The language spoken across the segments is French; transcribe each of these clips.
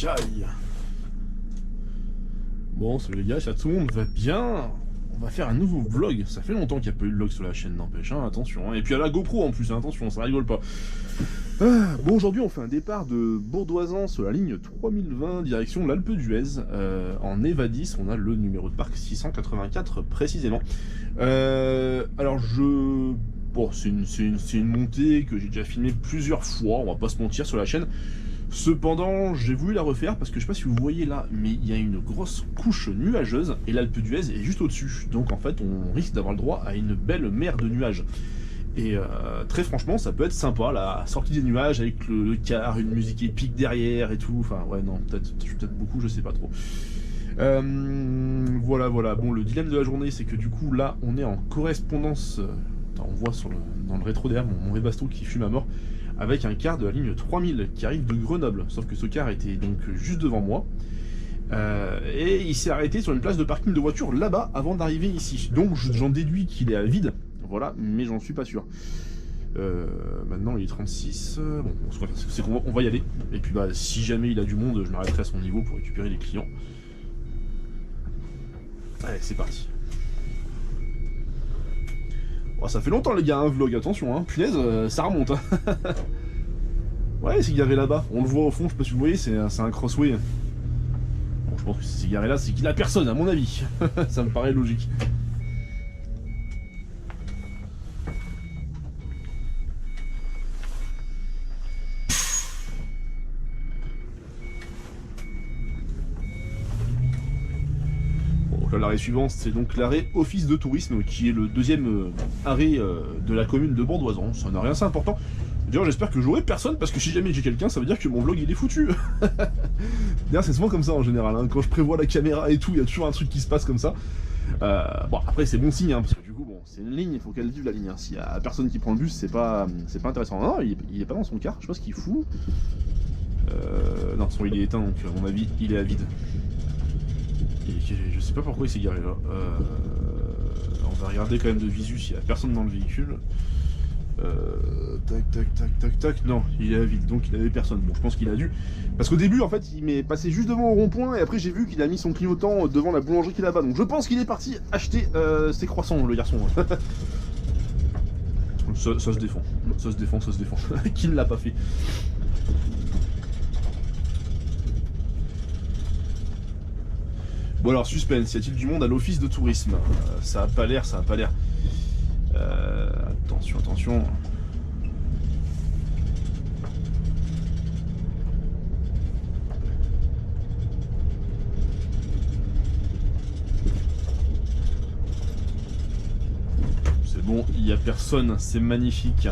Caille. Bon, salut les gars, ça tout le monde va bien. On va faire un nouveau vlog. Ça fait longtemps qu'il n'y a pas eu de vlog sur la chaîne, n'empêche, hein, attention. Hein. Et puis à la GoPro en plus, hein, attention, ça rigole pas. Bon, aujourd'hui on fait un départ de Bourdoisan sur la ligne 3020, direction l'Alpe d'Huez. En Evadis, on a le numéro de parc 684 précisément. Alors Bon, c'est une montée que j'ai déjà filmée plusieurs fois, on va pas se mentir, sur la chaîne. Cependant, j'ai voulu la refaire parce que je sais pas si vous voyez là, mais il y a une grosse couche nuageuse et l'Alpe d'Huez est juste au-dessus. Donc en fait, on risque d'avoir le droit à une belle mer de nuages. Et très franchement, ça peut être sympa, la sortie des nuages avec le car, une musique épique derrière et tout. Enfin, ouais, non, peut-être beaucoup, je sais pas trop. Voilà. Bon, le dilemme de la journée, c'est que du coup, là, on est en correspondance. On voit dans le rétro derrière mon Webasto qui fume à mort, avec un car de la ligne 3000 qui arrive de Grenoble. Sauf que ce car était donc juste devant moi. Et il s'est arrêté sur une place de parking de voiture là-bas avant d'arriver ici. Donc j'en déduis qu'il est à vide. Voilà, mais j'en suis pas sûr. Maintenant il est 36. Bon, c'est qu'on va y aller. Et puis bah si jamais il a du monde, je m'arrêterai à son niveau pour récupérer les clients. Allez, c'est parti. Oh, ça fait longtemps les gars, un vlog, attention, hein. Punaise, ça remonte. Hein. Ouais, c'est garé là-bas. On le voit au fond, je sais pas si vous voyez, c'est un crossway. Bon, je pense que si c'est garé là, c'est qu'il a personne, à mon avis. Ça me paraît logique. L'arrêt suivant, c'est donc l'arrêt Office de tourisme, qui est le deuxième arrêt de la commune de Bourdoisan. Ça n'a rien, c'est important. D'ailleurs, j'espère que j'aurai personne, parce que si jamais j'ai quelqu'un, ça veut dire que mon vlog il est foutu. D'ailleurs, c'est souvent comme ça en général, hein. Quand je prévois la caméra et tout, il y a toujours un truc qui se passe comme ça. Bon, après, c'est bon signe, hein, parce que du coup, bon, c'est une ligne, il faut qu'elle vive la ligne. Hein. S'il y a personne qui prend le bus, c'est pas intéressant. Non, il est pas dans son car, je sais pas ce qu'il fout. Non, son il est éteint, donc à mon avis, il est à vide. Je sais pas pourquoi il s'est garé là. On va regarder quand même de visu s'il y a personne dans le véhicule. Tac. Non, il est à vide, donc il avait personne. Bon, je pense qu'il a dû. Parce qu'au début, en fait, il m'est passé juste devant au rond-point et après j'ai vu qu'il a mis son clignotant devant la boulangerie qui est là-bas. Donc je pense qu'il est parti acheter ses croissants, le garçon. Ça se défend. Ça se défend. Qui ne l'a pas fait? Bon alors, suspense, y a-t-il du monde à l'office de tourisme? Ça a pas l'air. Attention. C'est bon, il y a personne, c'est magnifique.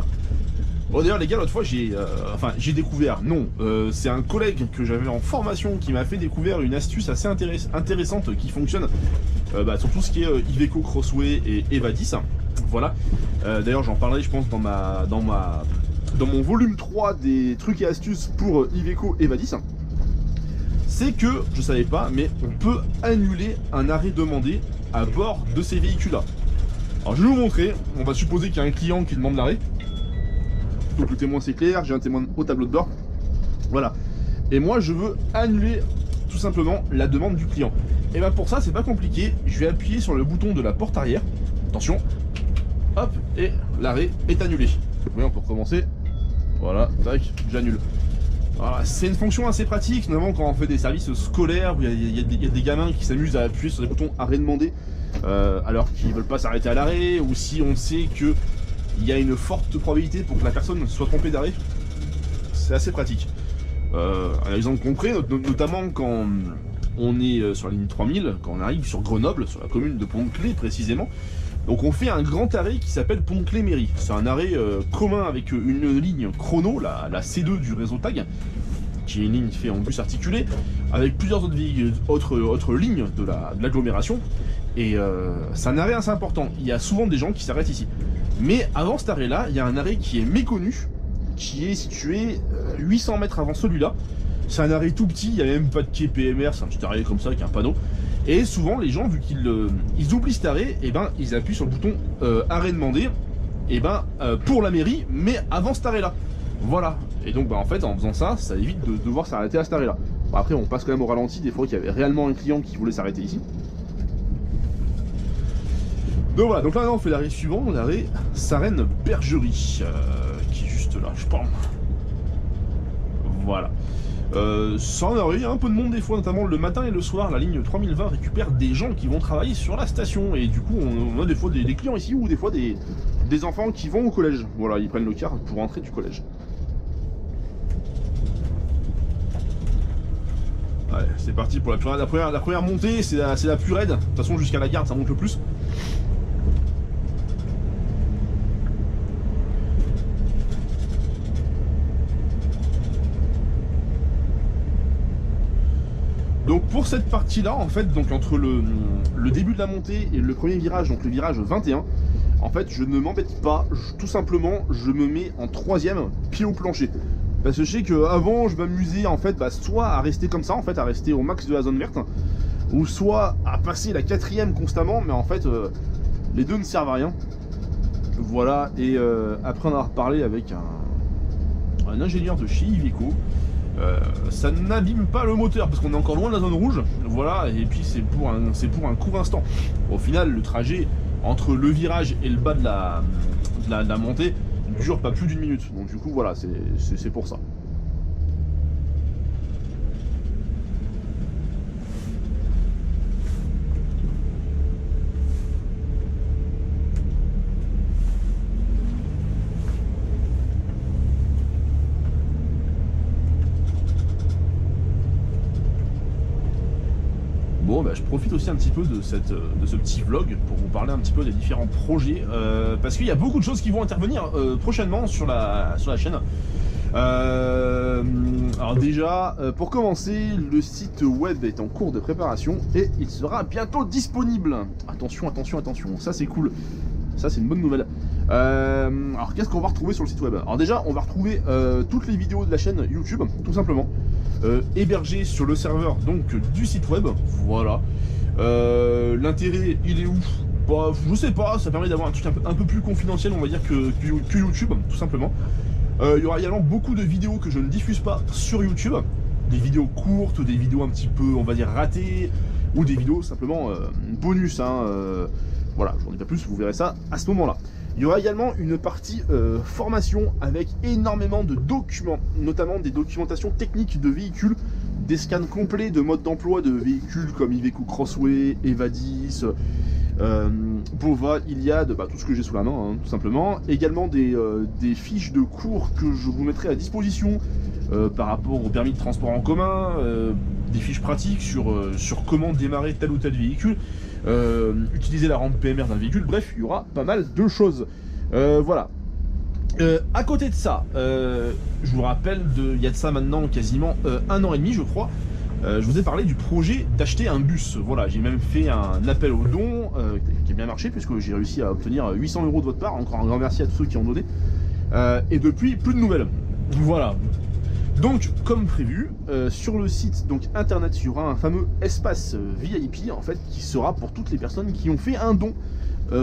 Bon d'ailleurs les gars, l'autre fois j'ai découvert, non, c'est un collègue que j'avais en formation qui m'a fait découvrir une astuce assez intéressante qui fonctionne sur tout ce qui est Iveco Crossway et Evadis. Voilà. D'ailleurs j'en parlerai je pense dans mon volume 3 des trucs et astuces pour Iveco Evadis. C'est que, je savais pas, mais on peut annuler un arrêt demandé à bord de ces véhicules là. Alors je vais vous montrer, on va supposer qu'il y a un client qui demande l'arrêt. Donc le témoin c'est clair, j'ai un témoin au tableau de bord. Voilà. Et moi je veux annuler tout simplement la demande du client. Et bien pour ça c'est pas compliqué, je vais appuyer sur le bouton de la porte arrière. Attention. Hop, et l'arrêt est annulé. Oui, on peut recommencer. Voilà, tac, j'annule. Voilà, c'est une fonction assez pratique, notamment quand on fait des services scolaires où il y a des gamins qui s'amusent à appuyer sur des boutons arrêt demandé alors qu'ils veulent pas s'arrêter à l'arrêt, ou si on sait que il y a une forte probabilité pour que la personne soit trompée d'arrêt. C'est assez pratique. Un exemple concret, notamment quand on est sur la ligne 3000, quand on arrive sur Grenoble, sur la commune de Pont-de-Clé précisément. Donc on fait un grand arrêt qui s'appelle Pont-de-Clé-Mairie. C'est un arrêt commun avec une ligne chrono, la C2 du réseau TAG, qui est une ligne faite en bus articulé, avec plusieurs autres lignes de l'agglomération. Et c'est un arrêt assez important. Il y a souvent des gens qui s'arrêtent ici. Mais avant cet arrêt-là, il y a un arrêt qui est méconnu, qui est situé 800 mètres avant celui-là. C'est un arrêt tout petit, il n'y a même pas de quai PMR, c'est un petit arrêt comme ça avec un panneau. Et souvent les gens, vu qu'ils oublient cet arrêt, et ben ils appuient sur le bouton arrêt demandé, et ben pour la mairie, mais avant cet arrêt-là. Voilà. Et donc en fait en faisant ça, ça évite de devoir s'arrêter à cet arrêt-là. Bon, après on passe quand même au ralenti, des fois qu'il y avait réellement un client qui voulait s'arrêter ici. Donc voilà, donc là on fait l'arrêt suivant, l'arrêt Sarenne-Bergerie, qui est juste là, je pense. Voilà. Ça en arrive, il y a un peu de monde des fois, notamment le matin et le soir, la ligne 3020 récupère des gens qui vont travailler sur la station, et du coup on a des fois des clients ici, ou des fois des enfants qui vont au collège. Voilà, ils prennent le car pour rentrer du collège. Ouais, c'est parti pour la première montée, c'est la plus raide. De toute façon, jusqu'à la gare, ça monte le plus. Donc pour cette partie-là, en fait, donc entre le début de la montée et le premier virage, donc le virage 21, en fait, je ne m'embête pas, tout simplement, je me mets en troisième, pied au plancher. Parce que je sais qu'avant, je m'amusais, en fait, soit à rester comme ça, en fait, à rester au max de la zone verte, ou soit à passer la quatrième constamment, mais en fait, les deux ne servent à rien. Voilà, et après on a reparlé avec un ingénieur de chez Iveco. Ça n'abîme pas le moteur parce qu'on est encore loin de la zone rouge, voilà, et puis c'est pour un court instant. Au final, le trajet entre le virage et le bas de la montée dure pas plus d'une minute, donc du coup voilà, c'est pour ça. Bon, bah, je profite aussi un petit peu de ce petit vlog pour vous parler un petit peu des différents projets, parce qu'il y a beaucoup de choses qui vont intervenir prochainement sur la chaîne. Alors déjà, pour commencer, le site web est en cours de préparation et il sera bientôt disponible. Attention, attention, attention, ça c'est cool, ça c'est une bonne nouvelle. Alors qu'est-ce qu'on va retrouver sur le site web? Alors déjà, on va retrouver toutes les vidéos de la chaîne YouTube, tout simplement. Hébergé sur le serveur donc du site web, voilà. L'intérêt, il est où? Bah, je sais pas, ça permet d'avoir un truc un peu plus confidentiel, on va dire, que YouTube, tout simplement. Il y aura également beaucoup de vidéos que je ne diffuse pas sur YouTube, des vidéos courtes, des vidéos un petit peu, on va dire, ratées, ou des vidéos simplement bonus, hein, voilà, je n'en dis pas plus, vous verrez ça à ce moment-là. Il y aura également une partie formation avec énormément de documents, notamment des documentations techniques de véhicules, des scans complets de modes d'emploi de véhicules comme Iveco Crossway, Evadis, Bova, Iliad, bah, tout ce que j'ai sous la main, hein, tout simplement. Également des fiches de cours que je vous mettrai à disposition par rapport au permis de transport en commun, des fiches pratiques sur comment démarrer tel ou tel véhicule, utiliser la rampe PMR d'un véhicule, bref, il y aura pas mal de choses. Voilà. À côté de ça, je vous rappelle, il y a de ça maintenant quasiment 1 an et demi, je crois, je vous ai parlé du projet d'acheter un bus. Voilà, j'ai même fait un appel aux dons qui a bien marché puisque j'ai réussi à obtenir 800 € de votre part. Encore un grand merci à tous ceux qui ont donné. Et depuis, plus de nouvelles. Voilà. Donc, comme prévu, sur le site donc internet, il y aura un fameux espace VIP en fait qui sera pour toutes les personnes qui ont fait un don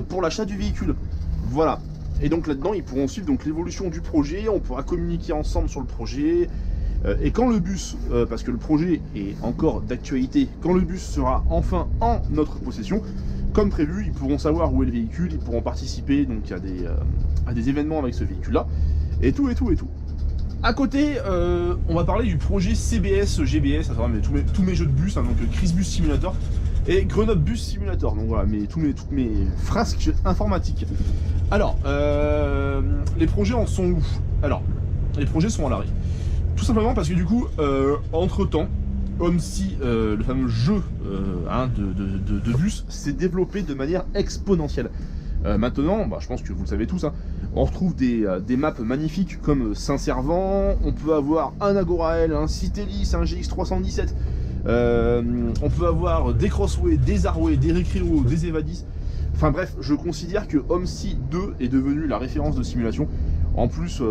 pour l'achat du véhicule. Voilà. Et donc là-dedans, ils pourront suivre donc l'évolution du projet. On pourra communiquer ensemble sur le projet. Et quand le bus, parce que le projet est encore d'actualité, quand le bus sera enfin en notre possession, comme prévu, ils pourront savoir où est le véhicule, ils pourront participer donc à des événements avec ce véhicule-là, et tout, et tout, et tout. À côté, on va parler du projet CBS, GBS, à savoir tous mes jeux de bus, hein, donc Chris Bus Simulator et Grenoble Bus Simulator, donc voilà, toutes mes frasques informatiques. Alors, les projets en sont où? Alors, les projets sont à l'arrêt. Tout simplement parce que du coup, entre-temps, OMSI, le fameux jeu de bus, s'est développé de manière exponentielle. Maintenant, bah, je pense que vous le savez tous, hein, on retrouve des maps magnifiques comme Saint-Servant, on peut avoir un Agorael, un Citelis, un GX317, on peut avoir des Crossway, des Arway, des Recreo, des Evadis. Enfin bref, je considère que OMSI 2 est devenu la référence de simulation. En plus,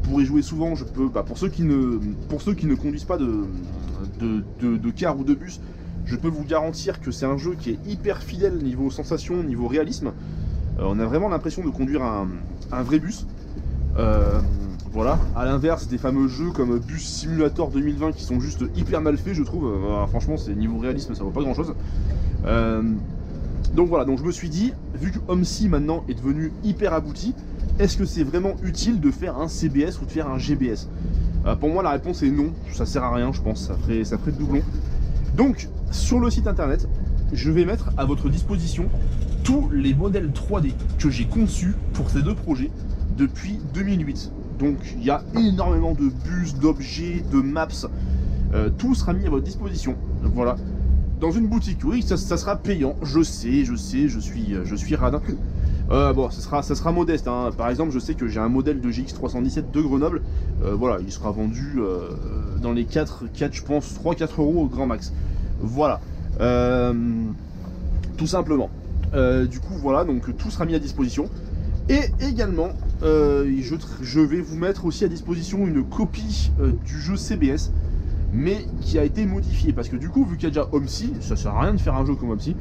pour y jouer souvent, je peux, pour ceux qui ne conduisent pas de car ou de bus, je peux vous garantir que c'est un jeu qui est hyper fidèle niveau sensation, niveau réalisme. On a vraiment l'impression de conduire un vrai bus. Voilà, à l'inverse des fameux jeux comme Bus Simulator 2020 qui sont juste hyper mal faits, je trouve. Franchement, c'est niveau réalisme, ça vaut pas grand chose. Donc voilà, donc je me suis dit, vu que OMSI maintenant est devenu hyper abouti, est-ce que c'est vraiment utile de faire un CBS ou de faire un GBS? Pour moi, la réponse est non, ça sert à rien, je pense, ça ferait de doublon. Donc, sur le site internet, je vais mettre à votre disposition tous les modèles 3D que j'ai conçus pour ces deux projets depuis 2008. Donc, il y a énormément de bus, d'objets, de maps, tout sera mis à votre disposition. Voilà. Dans une boutique, oui, ça sera payant, je sais, je suis radin. Bon, ça sera modeste, hein. Par exemple, je sais que j'ai un modèle de GX317 de Grenoble, voilà, il sera vendu dans les 4, je pense, 3-4 euros au grand max. Voilà, tout simplement. Du coup, voilà, donc tout sera mis à disposition. Et également, je vais vous mettre aussi à disposition une copie du jeu CBS, mais qui a été modifié, parce que du coup, vu qu'il y a déjà OMSI, ça sert à rien de faire un jeu comme OMSI.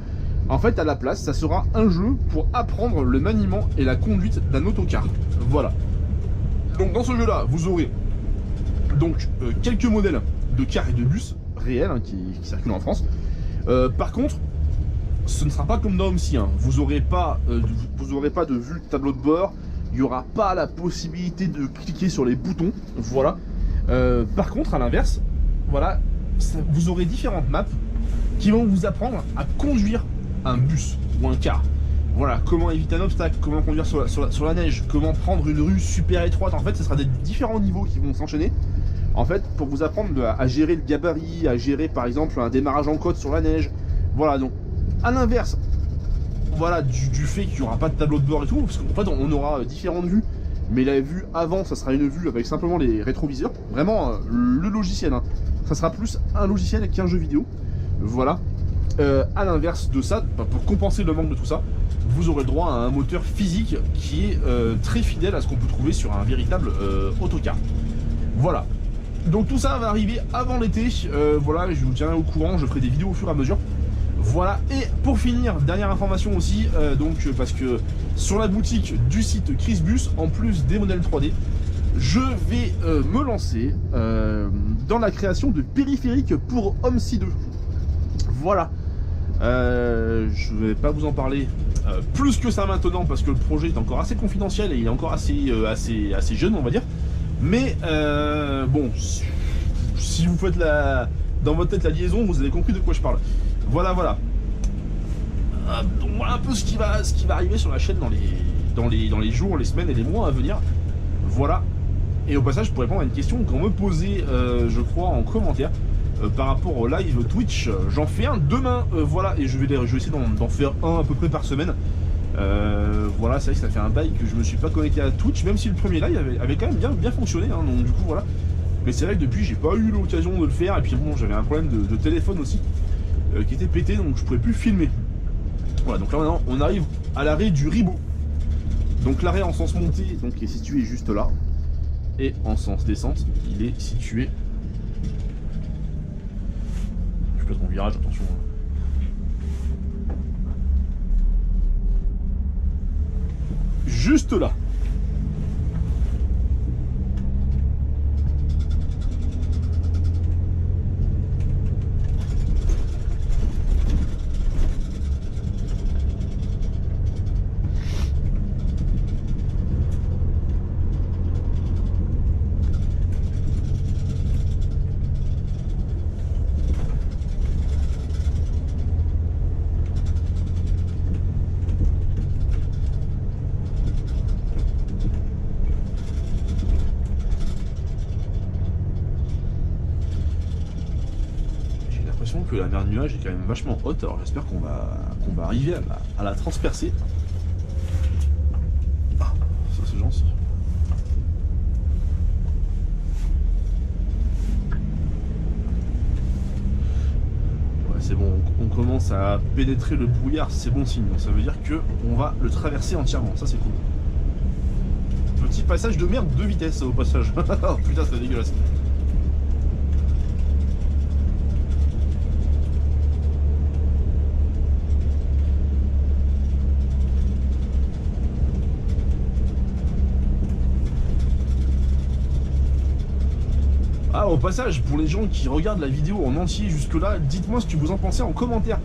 En fait, à la place, ça sera un jeu pour apprendre le maniement et la conduite d'un autocar. Voilà. Donc dans ce jeu-là, vous aurez donc quelques modèles de cars et de bus réels hein, qui circulent en France. Par contre, ce ne sera pas comme dans OMSI. Hein. Vous n'aurez pas de vue de tableau de bord. Il n'y aura pas la possibilité de cliquer sur les boutons. Voilà. Par contre, à l'inverse, voilà, vous aurez différentes maps qui vont vous apprendre à conduire un bus ou un car. Voilà, comment éviter un obstacle, comment conduire sur la neige, comment prendre une rue super étroite. En fait, ce sera des différents niveaux qui vont s'enchaîner. En fait, pour vous apprendre à gérer le gabarit, à gérer par exemple un démarrage en côte sur la neige. Voilà, donc à l'inverse, voilà, du fait qu'il n'y aura pas de tableau de bord et tout, parce qu'en fait, on aura différentes vues. Mais la vue avant, ça sera une vue avec simplement les rétroviseurs. Vraiment, le logiciel, hein. Ça sera plus un logiciel qu'un jeu vidéo. Voilà. À l'inverse de ça, pour compenser le manque de tout ça, vous aurez droit à un moteur physique qui est très fidèle à ce qu'on peut trouver sur un véritable autocar. Voilà. Donc tout ça va arriver avant l'été. Voilà, je vous tiendrai au courant, je ferai des vidéos au fur et à mesure. Voilà, et pour finir, dernière information aussi, donc parce que sur la boutique du site Chrisbus, en plus des modèles 3D, je vais me lancer dans la création de périphériques pour OMSI 2. Voilà. Je vais pas vous en parler plus que ça maintenant parce que le projet est encore assez confidentiel et il est encore assez jeune, on va dire. Mais bon, si vous faites dans votre tête la liaison, vous avez compris de quoi je parle. Voilà, voilà. Donc voilà un peu ce qui va arriver sur la chaîne dans les jours, les semaines et les mois à venir. Voilà. Et au passage, je pourrais répondre à une question qu'on me posait, je crois, en commentaire. Par rapport au live Twitch, j'en fais un demain, voilà, et je vais essayer d'en faire un à peu près par semaine. Voilà, c'est vrai que ça fait un bail que je me suis pas connecté à Twitch, même si le premier live avait quand même bien fonctionné, hein, donc du coup voilà. Mais c'est vrai que depuis j'ai pas eu l'occasion de le faire, et puis bon, j'avais un problème de téléphone aussi, qui était pété, donc je pouvais plus filmer. Voilà, donc là maintenant on arrive à l'arrêt du Ribot. Donc l'arrêt en sens montée donc, est situé juste là, et en sens descente, il est situé... Mon virage, attention. Juste là. Que la mer de nuages est quand même vachement haute, alors j'espère qu'on va arriver à la transpercer. Ah, ça c'est gentil. Ouais, c'est bon, on commence à pénétrer le brouillard, c'est bon signe, donc ça veut dire que on va le traverser entièrement, ça c'est cool. Petit passage de merde de vitesse au passage. Oh putain, c'est dégueulasse. passage, pour les gens qui regardent la vidéo en entier jusque-là, dites-moi ce que vous en pensez en commentaire.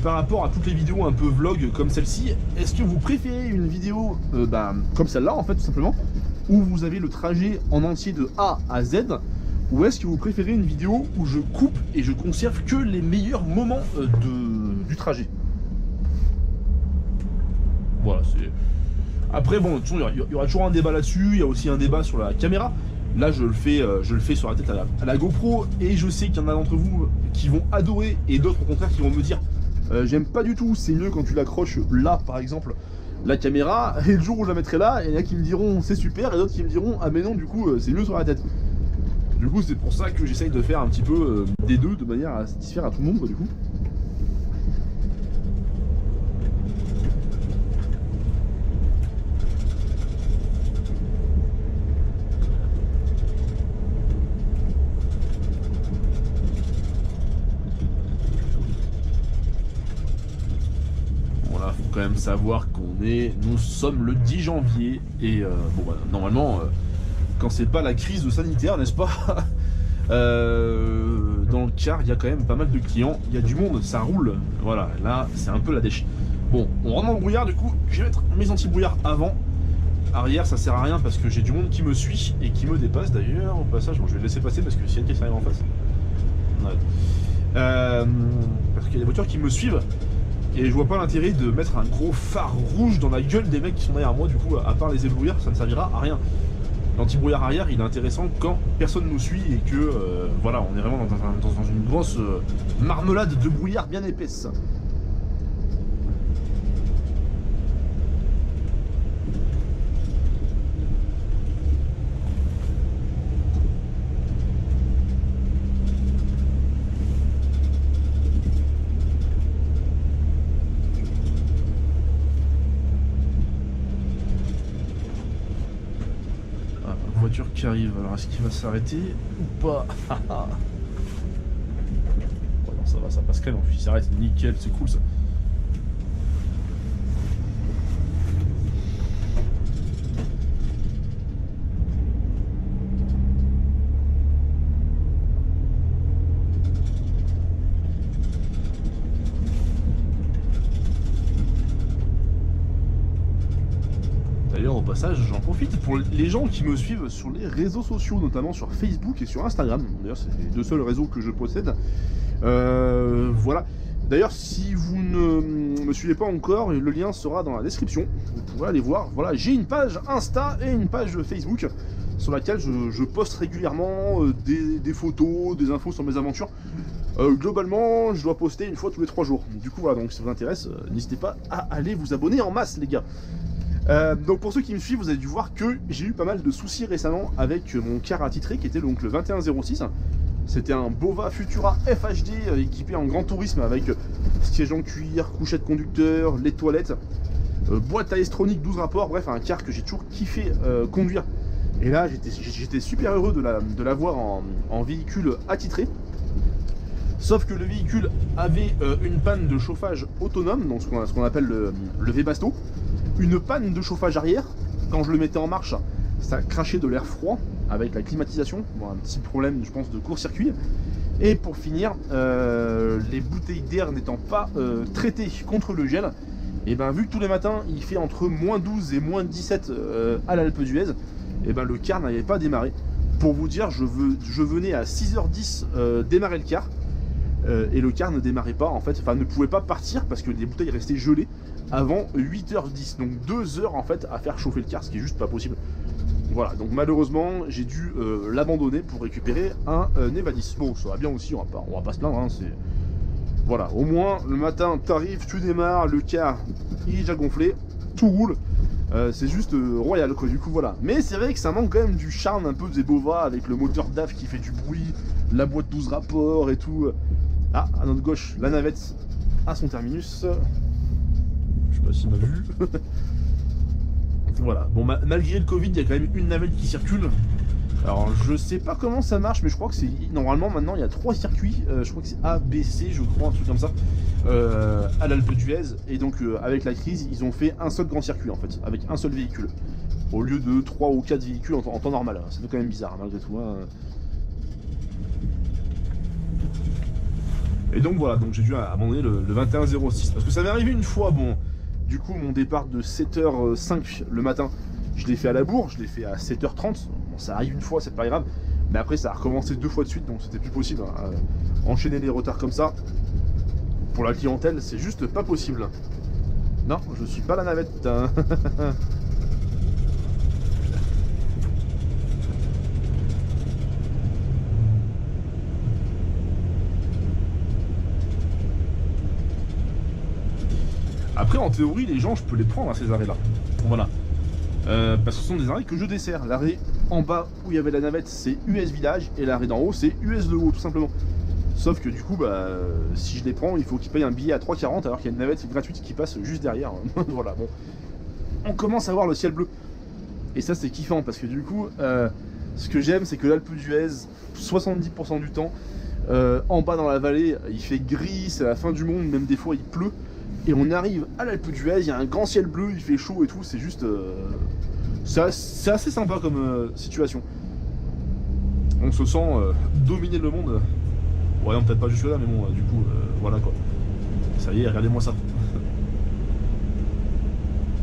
Par rapport à toutes les vidéos un peu vlog comme celle-ci, est-ce que vous préférez une vidéo comme celle-là en fait tout simplement, où vous avez le trajet en entier de A à Z, ou est-ce que vous préférez une vidéo où je coupe et je conserve que les meilleurs moments du trajet? Voilà, c'est... Après bon, il y aura toujours un débat là-dessus, il y a aussi un débat sur la caméra. Là je le fais sur la tête à la GoPro, et je sais qu'il y en a d'entre vous qui vont adorer et d'autres au contraire qui vont me dire j'aime pas du tout, c'est mieux quand tu l'accroches là par exemple la caméra, et le jour où je la mettrai là, il y en a qui me diront c'est super, et d'autres qui me diront ah mais non du coup c'est mieux sur la tête. Du coup c'est pour ça que j'essaye de faire un petit peu des deux de manière à satisfaire à tout le monde quoi, du coup. Quand même savoir nous sommes le 10 janvier et bon bah, normalement quand c'est pas la crise sanitaire, n'est-ce pas, dans le car il y a quand même pas mal de clients, il y a du monde, ça roule, voilà, là c'est un peu la dèche. Bon, on rentre dans le brouillard, du coup je vais mettre mes anti-brouillard avant. Arrière ça sert à rien parce que j'ai du monde qui me suit et qui me dépasse d'ailleurs au passage. Bon, je vais le laisser passer parce que s'il y a une qui arrive en face, on arrête. Parce qu'il y a des voitures qui me suivent. Et je vois pas l'intérêt de mettre un gros phare rouge dans la gueule des mecs qui sont derrière moi, du coup, à part les éblouir, ça ne servira à rien. L'anti-brouillard arrière, il est intéressant quand personne nous suit et que, voilà, on est vraiment dans une grosse marmelade de brouillard bien épaisse. Qui arrive, alors est-ce qu'il va s'arrêter ou pas? Bon, non, ça va, ça passe crème, il s'arrête, nickel, c'est cool ça. D'ailleurs au passage j'en profite pour les gens qui me suivent sur les réseaux sociaux, notamment sur Facebook et sur Instagram. D'ailleurs c'est les deux seuls réseaux que je possède. Voilà. D'ailleurs si vous ne me suivez pas encore, le lien sera dans la description. Vous pourrez aller voir. Voilà, j'ai une page Insta et une page Facebook sur laquelle je poste régulièrement des photos, des infos sur mes aventures. Globalement, je dois poster une fois tous les 3 jours. Du coup voilà, donc si ça vous intéresse, n'hésitez pas à aller vous abonner en masse les gars. Donc pour ceux qui me suivent, vous avez dû voir que j'ai eu pas mal de soucis récemment avec mon car attitré qui était donc le 2106. C'était un Bova Futura FHD équipé en grand tourisme avec siège en cuir, couchette conducteur, les toilettes, boîte à estronique 12 rapports, bref un car que j'ai toujours kiffé conduire. Et là j'étais super heureux de l'avoir en véhicule attitré. Sauf que le véhicule avait une panne de chauffage autonome, donc ce qu'on appelle le Webasto. Une panne de chauffage arrière, quand je le mettais en marche, ça crachait de l'air froid avec la climatisation. Bon, un petit problème, je pense, de court-circuit. Et pour finir, les bouteilles d'air n'étant pas traitées contre le gel, et ben vu que tous les matins il fait entre moins 12 et moins 17 à l'Alpe d'Huez, et ben le car n'avait pas démarré. Pour vous dire, je venais à 6h10 démarrer le car. Et le car ne démarrait pas en fait, enfin ne pouvait pas partir parce que les bouteilles restaient gelées avant 8h10, donc 2 heures en fait à faire chauffer le car, ce qui est juste pas possible. Voilà, donc malheureusement j'ai dû l'abandonner pour récupérer un Nevadis. Bon, ça va bien aussi, on va pas se plaindre, hein, c'est... Voilà, au moins le matin t'arrives, tu démarres, le car il est déjà gonflé, tout roule. C'est juste royal quoi, du coup voilà. Mais c'est vrai que ça manque quand même du charme un peu des Bova avec le moteur DAF qui fait du bruit, la boîte 12 rapports et tout. Ah, à notre gauche, la navette à son terminus. Je sais pas s'il m'a vu. Voilà, bon malgré le Covid, il y a quand même une navette qui circule. Alors je sais pas comment ça marche, mais je crois que c'est... Normalement maintenant il y a 3 circuits, je crois que c'est A, B, C, je crois, un truc comme ça, à l'Alpe d'Huez. Et donc avec la crise, ils ont fait un seul grand circuit en fait, avec un seul véhicule. Au lieu de 3 ou 4 véhicules en temps normal. C'est quand même bizarre malgré tout. Hein. Et donc voilà, donc j'ai dû abandonner le 21h06. Parce que ça m'est arrivé une fois, bon, du coup mon départ de 7h05 le matin, je l'ai fait à la bourre, je l'ai fait à 7h30. Bon, ça arrive une fois, c'est pas grave. Mais après ça a recommencé 2 fois de suite, donc c'était plus possible. Hein. Enchaîner les retards comme ça, pour la clientèle, c'est juste pas possible. Non, je suis pas la navette. Hein. Après, en théorie, les gens, je peux les prendre à ces arrêts-là. Voilà. Parce que ce sont des arrêts que je desserre. L'arrêt en bas où il y avait la navette, c'est US Village, et l'arrêt d'en haut, c'est US Le Haut, tout simplement. Sauf que du coup, bah, si je les prends, il faut qu'ils payent un billet à 3,40 alors qu'il y a une navette gratuite qui passe juste derrière. Voilà, bon. On commence à voir le ciel bleu. Et ça, c'est kiffant parce que du coup, ce que j'aime, c'est que l'Alpe d'Huez, 70% du temps, en bas dans la vallée, il fait gris, c'est la fin du monde, même des fois il pleut. Et on arrive à l'Alpe d'Huez, il y a un grand ciel bleu, il fait chaud et tout, c'est juste... c'est assez sympa comme situation. On se sent dominer le monde. Ouais, non, peut-être pas jusque là, mais bon, du coup, voilà quoi. Ça y est, regardez-moi ça.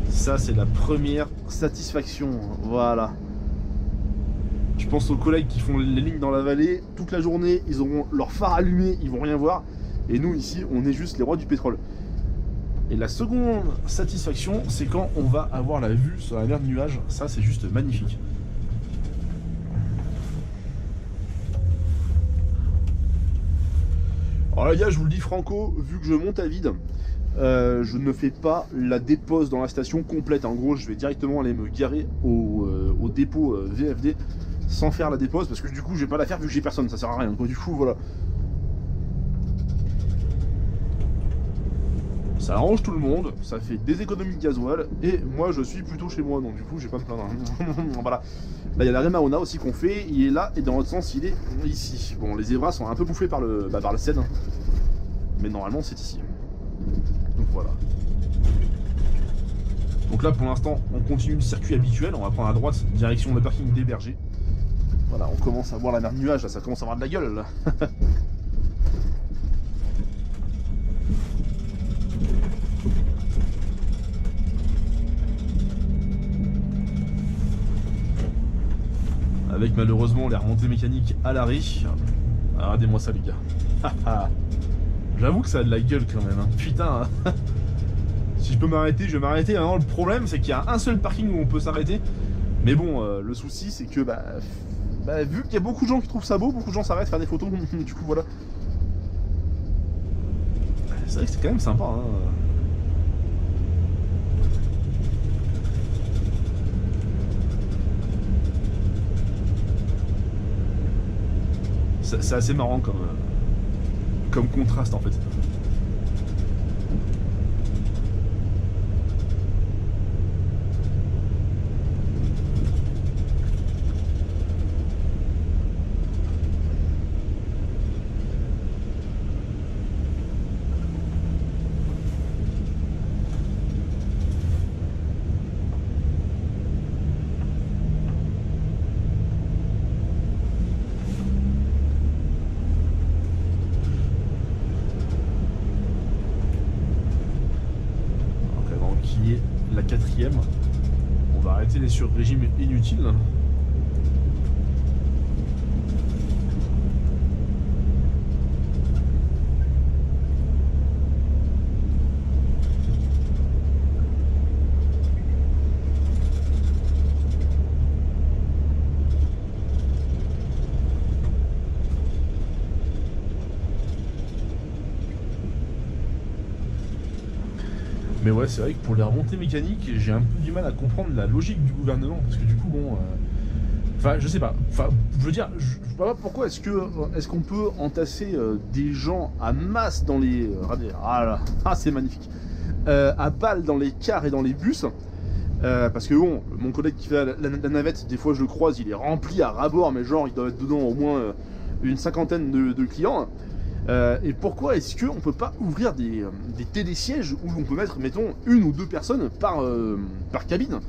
Ça, c'est la première satisfaction, voilà. Je pense aux collègues qui font les lignes dans la vallée, toute la journée, ils auront leur phare allumé, ils vont rien voir. Et nous, ici, on est juste les rois du pétrole. Et la seconde satisfaction, c'est quand on va avoir la vue sur la mer de nuages. Ça, c'est juste magnifique. Alors les gars, je vous le dis franco, vu que je monte à vide, je ne fais pas la dépose dans la station complète. En gros, je vais directement aller me garer au dépôt VFD sans faire la dépose, parce que du coup, je vais pas la faire vu que j'ai personne, ça sert à rien. Donc, du coup, voilà. Ça arrange tout le monde, ça fait des économies de gasoil, et moi je suis plutôt chez moi, donc du coup j'ai pas me plaindre. Voilà. Là il y a la Remaona aussi qu'on fait, il est là, et dans l'autre sens il est ici. Bon, les zébras sont un peu bouffés par le Seine, hein. Mais normalement c'est ici. Donc voilà. Donc là pour l'instant on continue le circuit habituel, on va prendre à droite, direction le parking des bergers. Voilà, on commence à voir la mer de nuages, là ça commence à avoir de la gueule là. Avec malheureusement les remontées mécaniques à l'arrêt. Ah, regardez-moi ça les gars. J'avoue que ça a de la gueule quand même, hein. Putain, hein. Si je peux m'arrêter, je vais m'arrêter. Maintenant le problème c'est qu'il y a un seul parking où on peut s'arrêter. Mais bon, le souci c'est que vu qu'il y a beaucoup de gens qui trouvent ça beau, beaucoup de gens s'arrêtent faire des photos. Du coup voilà. C'est vrai que c'est quand même sympa, hein. C'est assez marrant comme contraste en fait. La quatrième, on va arrêter les sur-régimes inutiles. Mais ouais, c'est vrai que pour les remontées mécaniques, j'ai un peu du mal à comprendre la logique du gouvernement, parce que du coup, bon... Enfin, je sais pas. Enfin, je veux dire, je vois pas pourquoi est-ce qu'on peut entasser des gens à masse dans les... ah là, ah c'est magnifique. À balles dans les cars et dans les bus. Parce que bon, mon collègue qui fait la navette, des fois je le croise, il est rempli à ras-bord, mais genre il doit être dedans au moins une cinquantaine de clients. Et pourquoi est-ce qu'on peut pas ouvrir des télésièges où on peut mettre, mettons, 1 ou 2 personnes par cabine?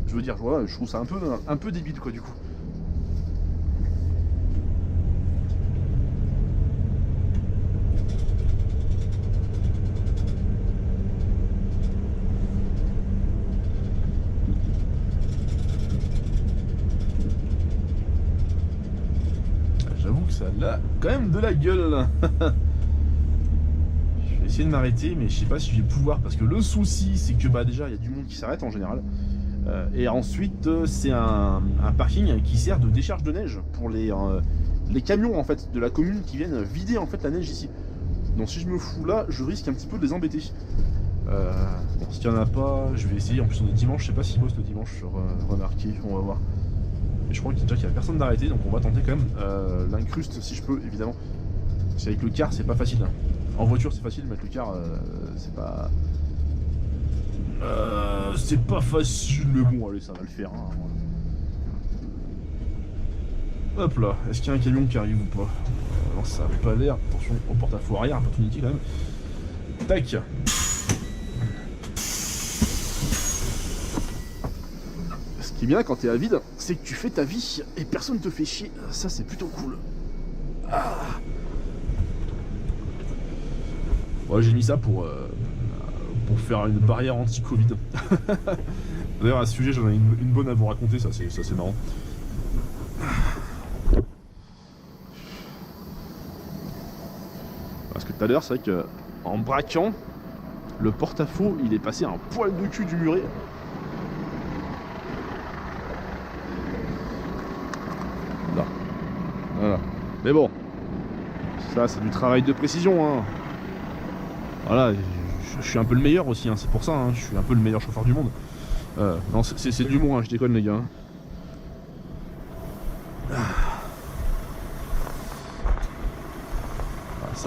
Je veux dire, voilà, je trouve ça un peu débile, quoi, du coup. Ça a quand même de la gueule. Je vais essayer de m'arrêter, mais je sais pas si je vais pouvoir, parce que le souci, c'est que bah déjà, il y a du monde qui s'arrête en général. Et ensuite, c'est un parking qui sert de décharge de neige pour les camions en fait de la commune qui viennent vider en fait la neige ici. Donc si je me fous là, je risque un petit peu de les embêter. Bon, s'il y en a pas, je vais essayer. En plus, on est dimanche, je sais pas s'ils bossent le dimanche sur remarqué, on va voir. Mais je crois déjà qu'il y a personne d'arrêté, donc on va tenter quand même l'incruste si je peux, évidemment. Parce qu'avec le car, c'est pas facile. Hein. En voiture, c'est facile, mais avec le car, c'est pas. C'est pas facile, mais bon, allez, ça va le faire. Hein. Hop là, est-ce qu'il y a un camion qui arrive ou pas? Non, ça a pas l'air. Attention au porte-à-faux arrière, opportunité quand même. Tac. Ce qui est bien quand t'es à vide, c'est que tu fais ta vie et personne te fait chier. Ça, c'est plutôt cool. Ah. Ouais, j'ai mis ça pour faire une barrière anti-Covid. D'ailleurs, à ce sujet, j'en ai une bonne à vous raconter, ça c'est marrant. Parce que tout à l'heure, c'est vrai que en braquant, le porte-à-faux, il est passé un poil de cul du muret. Là. Voilà. Mais bon, ça c'est du travail de précision, hein. Voilà, je suis un peu le meilleur aussi, hein, c'est pour ça, hein, je suis un peu le meilleur chauffeur du monde. Non, c'est de l'humour, hein, je déconne les gars.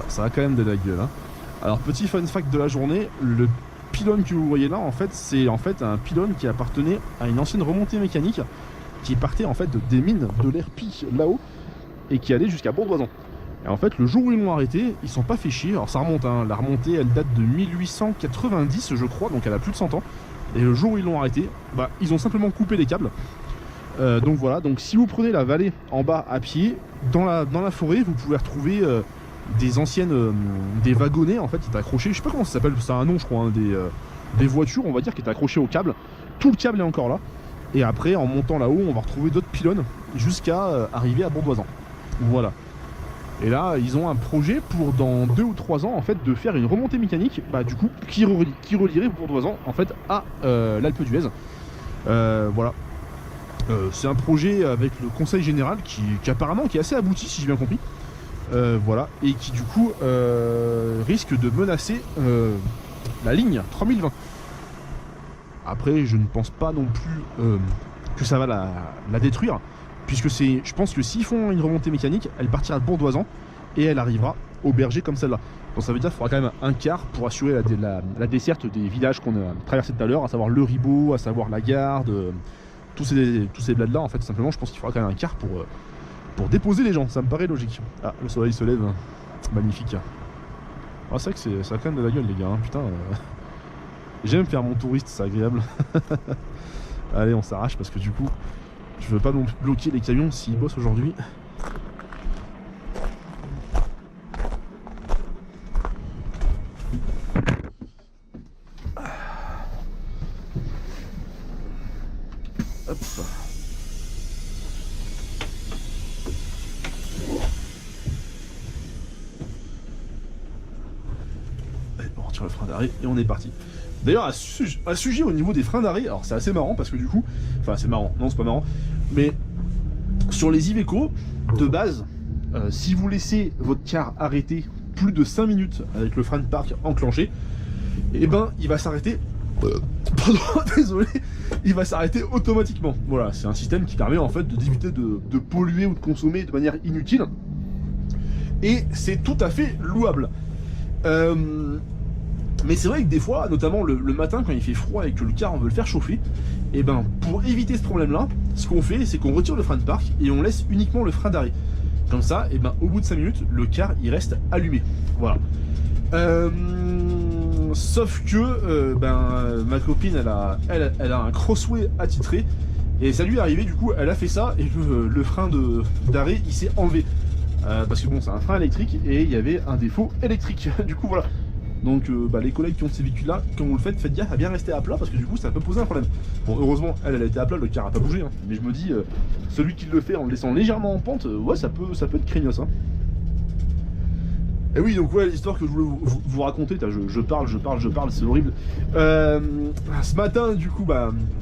Ça a quand même de la gueule. Hein. Alors, petit fun fact de la journée, le pylône que vous voyez là, en fait, c'est en fait un pylône qui appartenait à une ancienne remontée mécanique qui partait en fait des mines de l'Herpie là-haut et qui allait jusqu'à Bourdoisan. Et en fait, le jour où ils l'ont arrêté, ils sont pas fait chier. Alors ça remonte, hein. La remontée, elle date de 1890, je crois, donc elle a plus de 100 ans. Et le jour où ils l'ont arrêté, bah, ils ont simplement coupé les câbles. Donc voilà, donc si vous prenez la vallée en bas à pied, dans la forêt, vous pouvez retrouver des anciennes, des wagonnets en fait, qui étaient accrochés, je sais pas comment ça s'appelle, c'est un nom je crois, hein, des voitures on va dire qui étaient accrochées au câble. Tout le câble est encore là. Et après, en montant là-haut, on va retrouver d'autres pylônes jusqu'à arriver à Bourdoisan. Voilà. Et là, ils ont un projet pour dans 2 ou 3 ans en fait de faire une remontée mécanique, bah du coup, qui relierait Bourdoisan en fait à l'Alpe d'Huez. Voilà. C'est un projet avec le conseil général qui apparemment qui est assez abouti si j'ai bien compris. Voilà. Et qui du coup risque de menacer la ligne 3020. Après, je ne pense pas non plus que ça va la détruire. Puisque je pense que s'ils font une remontée mécanique, elle partira de Bourdoisan et elle arrivera au Berger comme celle-là. Donc ça veut dire qu'il faudra quand même un quart pour assurer la desserte des villages qu'on a traversés tout à l'heure, à savoir le Ribot, à savoir la Garde, tous ces bleds-là. En fait, simplement, je pense qu'il faudra quand même un quart pour déposer les gens. Ça me paraît logique. Ah, le soleil se lève. Magnifique. Ah, c'est vrai que ça a quand même de la gueule, les gars. Hein. Putain. J'aime faire mon touriste, c'est agréable. Allez, on s'arrache parce que du coup... Je veux pas non plus bloquer les camions s'ils bossent aujourd'hui. Hop. Allez, on retire le frein d'arrêt et on est parti. D'ailleurs, à ce sujet au niveau des freins d'arrêt, alors c'est assez marrant parce que du coup, enfin c'est marrant, non c'est pas marrant, mais sur les Iveco, de base, si vous laissez votre car arrêter plus de 5 minutes avec le frein de parc enclenché, et ben il va s'arrêter, pardon, désolé, il va s'arrêter automatiquement. Voilà, c'est un système qui permet en fait d'éviter de polluer ou de consommer de manière inutile, et c'est tout à fait louable. Mais c'est vrai que des fois, notamment le matin quand il fait froid et que le car on veut le faire chauffer, et ben pour éviter ce problème là, ce qu'on fait c'est qu'on retire le frein de parc et on laisse uniquement le frein d'arrêt. Comme ça, et ben au bout de 5 minutes, le car il reste allumé. Voilà. Sauf que ma copine elle a un Crossway attitré et ça lui est arrivé, du coup elle a fait ça et le frein d'arrêt il s'est enlevé. Parce que bon c'est un frein électrique et il y avait un défaut électrique. Du coup voilà. Donc les collègues qui ont ces véhicules là, quand vous le faites gaffe à bien rester à plat parce que du coup ça peut poser un problème. Bon heureusement elle a été à plat, le car a pas bougé, hein. Mais je me dis, celui qui le fait en le laissant légèrement en pente, ouais ça peut être craignos hein. Et oui donc ouais l'histoire que je voulais vous raconter, je parle, c'est horrible. Ce matin du coup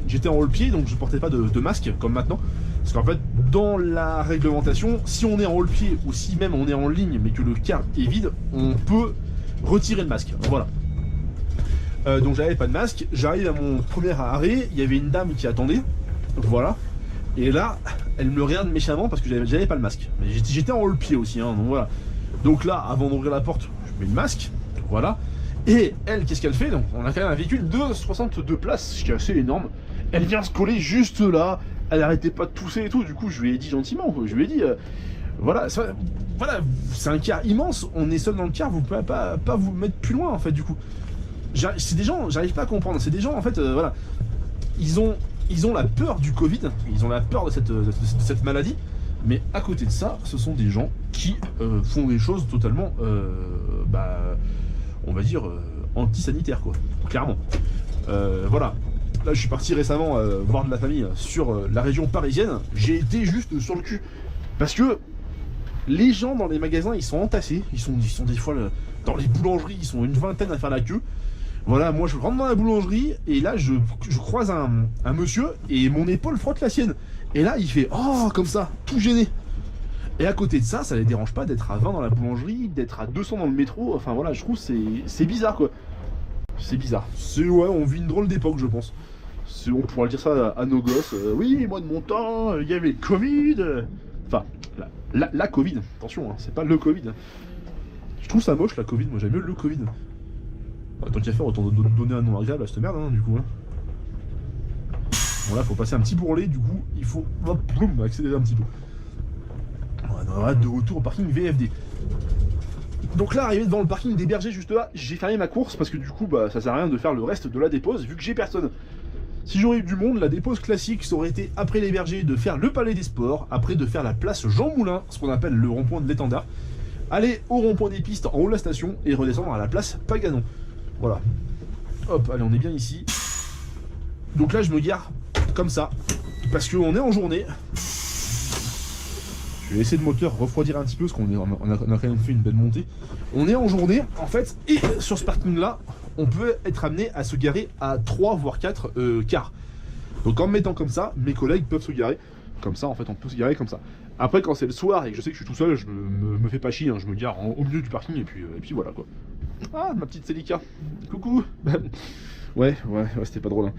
j'étais en haut-le-pied donc je portais pas de masque comme maintenant. Parce qu'en fait dans la réglementation, si on est en haut-le-pied ou si même on est en ligne mais que le car est vide, on peut retirer le masque, voilà. Donc j'avais pas de masque, j'arrive à mon premier arrêt, il y avait une dame qui attendait, voilà. Et là, elle me regarde méchamment parce que j'avais pas le masque. Mais j'étais en haut le pied aussi, hein, donc voilà. Donc là, avant d'ouvrir la porte, je mets le masque, voilà. Et elle, qu'est-ce qu'elle fait? Donc on a quand même un véhicule de 62 places, ce qui est assez énorme. Elle vient se coller juste là, elle arrêtait pas de tousser et tout, du coup je lui ai dit gentiment, quoi. Je lui ai dit... voilà, c'est un car immense, on est seul dans le car, vous pouvez pas vous mettre plus loin en fait du coup. C'est des gens, j'arrive pas à comprendre, c'est des gens en fait, voilà, ils ont la peur du Covid, ils ont la peur de cette maladie, mais à côté de ça, ce sont des gens qui font des choses totalement, on va dire, anti-sanitaires quoi, clairement. Voilà. Là je suis parti récemment voir de la famille sur la région parisienne, j'ai été juste sur le cul, parce que les gens dans les magasins ils sont entassés, ils sont des fois dans les boulangeries, ils sont une vingtaine à faire la queue. Voilà, moi je rentre dans la boulangerie et là je croise un monsieur et mon épaule frotte la sienne. Et là il fait oh comme ça, tout gêné. Et à côté de ça, ça les dérange pas d'être à 20 dans la boulangerie, d'être à 200 dans le métro, enfin voilà, je trouve c'est bizarre quoi. C'est bizarre. Ouais, on vit une drôle d'époque je pense. On pourra dire ça à nos gosses. Oui, moi de mon temps, il y avait le Covid. Enfin, la Covid, attention, hein, c'est pas le Covid. Je trouve ça moche la Covid, moi j'aime mieux le Covid. Tant qu'à faire, autant donner un nom agréable à cette merde, hein, du coup. Hein. Bon là, faut passer un petit bourrelet, du coup, il faut accélérer un petit peu. On va de retour au parking VFD. Donc là, arrivé devant le parking des bergers, juste là, j'ai fermé ma course parce que du coup, ça sert à rien de faire le reste de la dépose vu que j'ai personne. Si j'aurais eu du monde, la dépose classique, ça aurait été après les bergers de faire le palais des sports, après de faire la place Jean Moulin, ce qu'on appelle le rond-point de l'étendard, aller au rond-point des pistes en haut de la station et redescendre à la place Paganon. Voilà. Hop, allez, on est bien ici. Donc là, je me gare comme ça, parce qu'on est en journée. Je vais essayer de moteur refroidir un petit peu, parce qu'on a quand même fait une belle montée. On est en journée, en fait, et sur ce parking-là, on peut être amené à se garer à 3 voire 4 cars. Donc en me mettant comme ça, mes collègues peuvent se garer comme ça, en fait, on peut se garer comme ça. Après, quand c'est le soir et que je sais que je suis tout seul, je me fais pas chier, hein, je me gare au milieu du parking et puis voilà quoi. Ah, ma petite Célica. Coucou. Ouais, c'était pas drôle. Hein.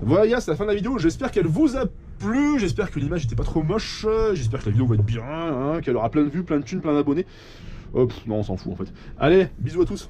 Voilà, gars, c'est la fin de la vidéo. J'espère qu'elle vous a plu. J'espère que l'image était pas trop moche. J'espère que la vidéo va être bien, hein, qu'elle aura plein de vues, plein de thunes, plein d'abonnés. Non, on s'en fout en fait. Allez, bisous à tous.